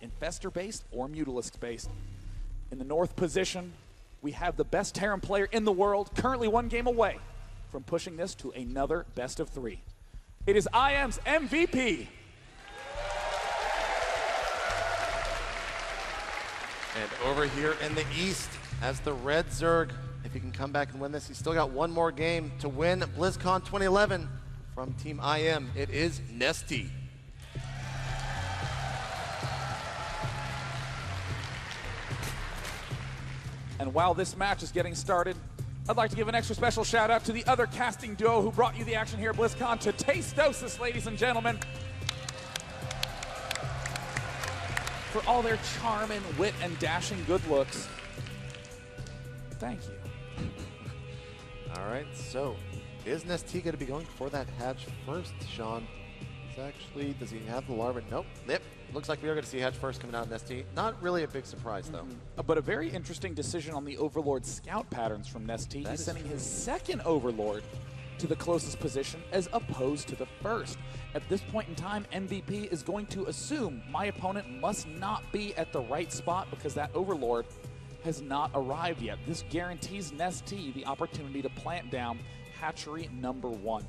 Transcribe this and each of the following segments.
Infestor-based or Mutalisk-based. In the north position, we have the best Terran player in the world, currently 1 game away from pushing this to another best of 3. It is IM's MVP. And over here in the east, as the red Zerg, if he can come back and win this, he's still got 1 more game to win BlizzCon 2011 from Team IM. It is nestea. And while this match is getting started, I'd like to give an extra special shout out to the other casting duo who brought you the action here at BlizzCon, to Tasteosis, ladies and gentlemen, for all their charm and wit and dashing good looks. Thank you. All right, so is nestea going to be going for that hatch first, Sean? Actually, does he have the larva? Nope. Yep. Looks like we are going to see hatch first coming out of nestea. Not really a big surprise, though. But a very interesting decision on the Overlord scout patterns from nestea. He's sending his second Overlord to the closest position as opposed to the first. At this point in time, MVP is going to assume my opponent must not be at the right spot because that Overlord has not arrived yet. This guarantees nestea the opportunity to plant down hatchery number 1.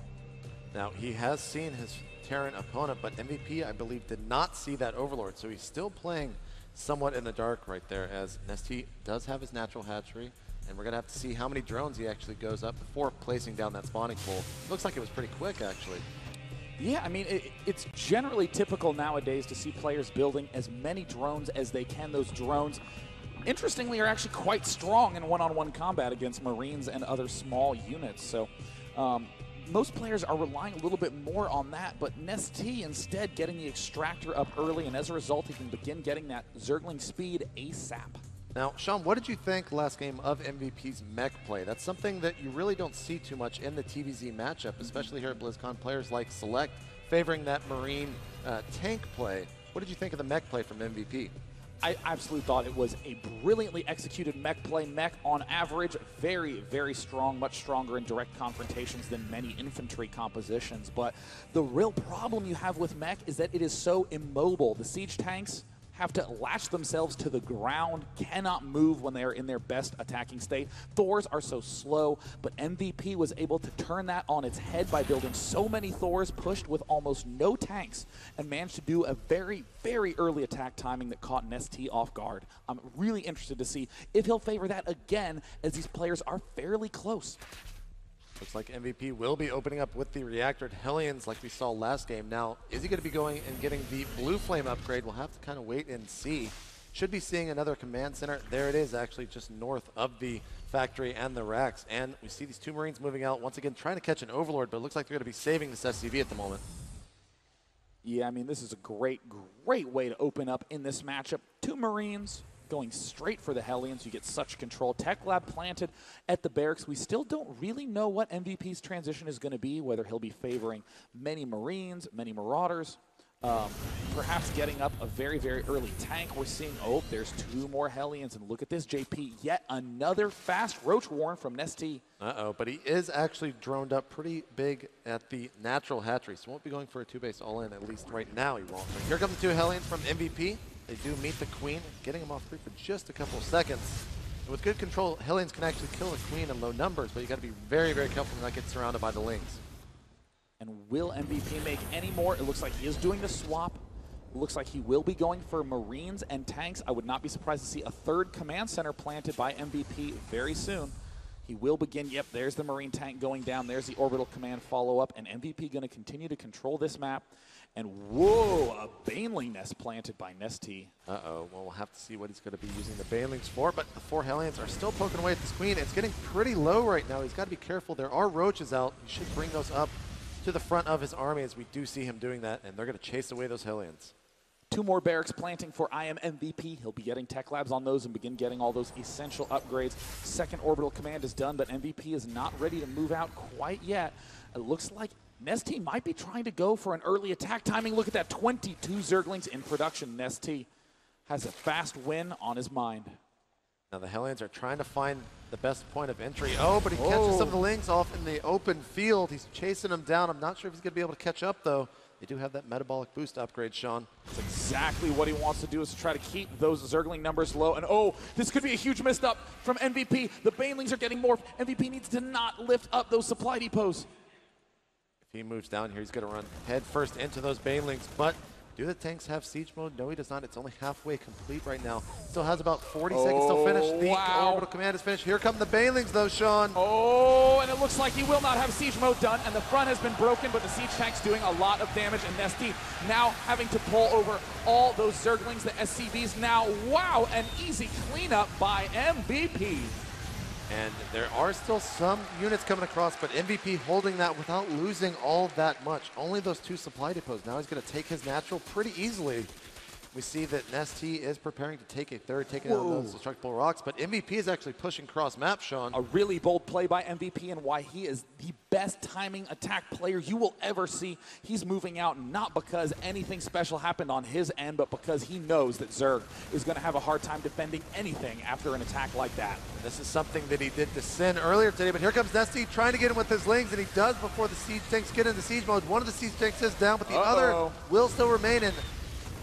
Now, he has seen his Terran opponent, but MVP, I believe, did not see that Overlord, so he's still playing somewhat in the dark right there, as nestea does have his natural hatchery, and we're going to have to see how many drones he actually goes up before placing down that spawning pool. Looks like it was pretty quick, actually. Yeah, I mean, it's generally typical nowadays to see players building as many drones as they can. Those drones, interestingly, are actually quite strong in one-on-one combat against Marines and other small units, so most players are relying a little bit more on that, but nestea instead getting the extractor up early, and as a result, he can begin getting that Zergling speed ASAP. Now, Sean, what did you think last game of MVP's mech play? That's something that you really don't see too much in the TVZ matchup, especially here at BlizzCon. Players like Select favoring that Marine tank play. What did you think of the mech play from MVP? I absolutely thought it was a brilliantly executed mech play. Mech, on average, very, very strong, much stronger in direct confrontations than many infantry compositions. But the real problem you have with mech is that it is so immobile. The siege tanks have to latch themselves to the ground, cannot move when they are in their best attacking state. Thors are so slow, but MVP was able to turn that on its head by building so many Thors pushed with almost no tanks, and managed to do a very, very early attack timing that caught nestea off guard. I'm really interested to see if he'll favor that again, as these players are fairly close. Looks like MVP will be opening up with the reactored Hellions like we saw last game. Now, is he going to be going and getting the blue flame upgrade? We'll have to kind of wait and see. Should be seeing another command center. There it is, actually just north of the factory and the racks. And we see these 2 Marines moving out, once again trying to catch an Overlord, but it looks like they're going to be saving this SCV at the moment. Yeah, I mean, this is a great, great way to open up in this matchup. 2 Marines going straight for the Hellions. You get such control. Tech Lab planted at the barracks. We still don't really know what MVP's transition is going to be, whether he'll be favoring many Marines, many Marauders, perhaps getting up a very, very early tank. We're seeing, oh, there's 2 more Hellions, and look at this, JP. Yet another fast Roach Warren from nestea. Uh-oh, but he is actually droned up pretty big at the natural hatchery, so won't be going for a 2-base all-in, at least right now he won't. But here come the 2 Hellions from MVP. They do meet the Queen, getting him off free for just a couple of seconds. And with good control, Hellions can actually kill a Queen in low numbers, but you got to be very, very careful to not get surrounded by the Lings. And will MVP make any more? It looks like he is doing the swap. It looks like he will be going for Marines and tanks. I would not be surprised to see a 3rd command center planted by MVP very soon. He will begin, yep, there's the Marine tank going down. There's the orbital command follow-up, and MVP going to continue to control this map. And whoa, a Baneling nest planted by nestea. Uh-oh, well, we'll have to see what he's going to be using the Banelings for, but the 4 Hellions are still poking away at this Queen. It's getting pretty low right now. He's got to be careful. There are roaches out. He should bring those up to the front of his army, as we do see him doing that, and they're going to chase away those Hellions. 2 more barracks planting for ImMVP. He'll be getting tech labs on those and begin getting all those essential upgrades. 2nd orbital command is done, but MVP is not ready to move out quite yet. It looks like nestea might be trying to go for an early attack timing. Look at that, 22 Zerglings in production. nestea has a fast win on his mind. Now the Hellions are trying to find the best point of entry. Oh, but he catches some of the Lings off in the open field. He's chasing them down. I'm not sure if he's going to be able to catch up, though. they do have that metabolic boost upgrade, Sean. That's exactly what he wants to do, is to try to keep those Zergling numbers low. And oh, this could be a huge missed up from MVP. The Banelings are getting morphed. MVP needs to not lift up those supply depots. If he moves down here, he's going to run head first into those Banelings, but do the tanks have siege mode? No, he does not. It's only halfway complete right now. Still has about 40 seconds to finish. The orbital command is finished. Here come the Banelings, though, Sean. Oh, and it looks like he will not have siege mode done, and the front has been broken, but the siege tank's doing a lot of damage, and nestea now having to pull over all those Zerglings, the SCVs now. Wow, an easy cleanup by MVP. And there are still some units coming across, but MVP holding that without losing all that much. Only those 2 supply depots. Now he's going to take his natural pretty easily. We see that nestea is preparing to take a third, taking out those destructible rocks, but MVP is actually pushing cross map, Sean. A really bold play by MVP, and why he is the best timing attack player you will ever see. He's moving out not because anything special happened on his end, but because he knows that Zerg is going to have a hard time defending anything after an attack like that. This is something that he did to Sin earlier today, but here comes nestea trying to get him with his lings, and he does before the siege tanks get into siege mode. One of the siege tanks is down, but the other will still remain in.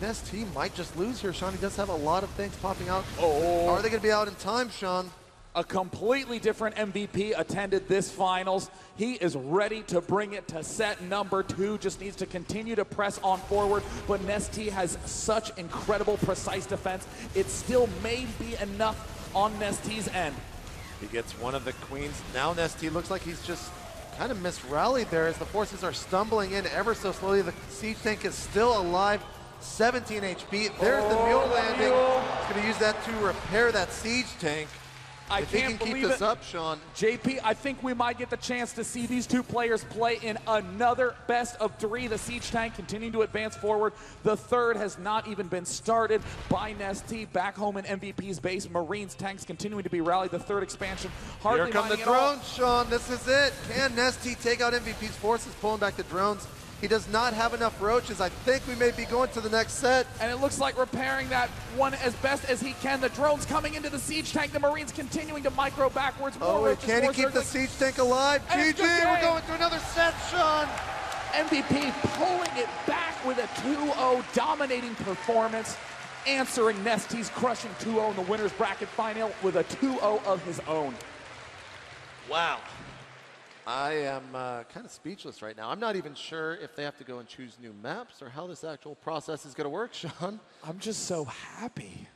nestea might just lose here, Sean. He does have a lot of things popping out. Are they going to be out in time, Sean? A completely different MVP attended this finals. He is ready to bring it to set number 2. Just needs to continue to press on forward. But nestea has such incredible precise defense. It still may be enough on nestea's end. He gets one of the queens. Now nestea looks like he's just kind of misrallied there as the forces are stumbling in ever so slowly. The siege tank is still alive. 17 HP. There's the mule landing. He's going to use that to repair that siege tank. If he can keep this up, Sean. JP, I think we might get the chance to see these 2 players play in another best of 3. The siege tank continuing to advance forward. The third has not even been started by nestea. Back home in MVP's base, Marines tanks continuing to be rallied. The third expansion hardly. Here come the drones, Sean. This is it. Can nestea take out MVP's forces, pulling back the drones? He does not have enough roaches. I think we may be going to the next set. And it looks like repairing that one as best as he can. The drones coming into the siege tank. The Marines continuing to micro backwards. More roaches, can he keep the siege tank alive? GG, we're going to another set, Sean. MVP pulling it back with a 2-0 dominating performance, answering nestea's crushing 2-0 in the winner's bracket final with a 2-0 of his own. Wow. I am kind of speechless right now. I'm not even sure if they have to go and choose new maps or how this actual process is going to work, Sean. I'm just so happy.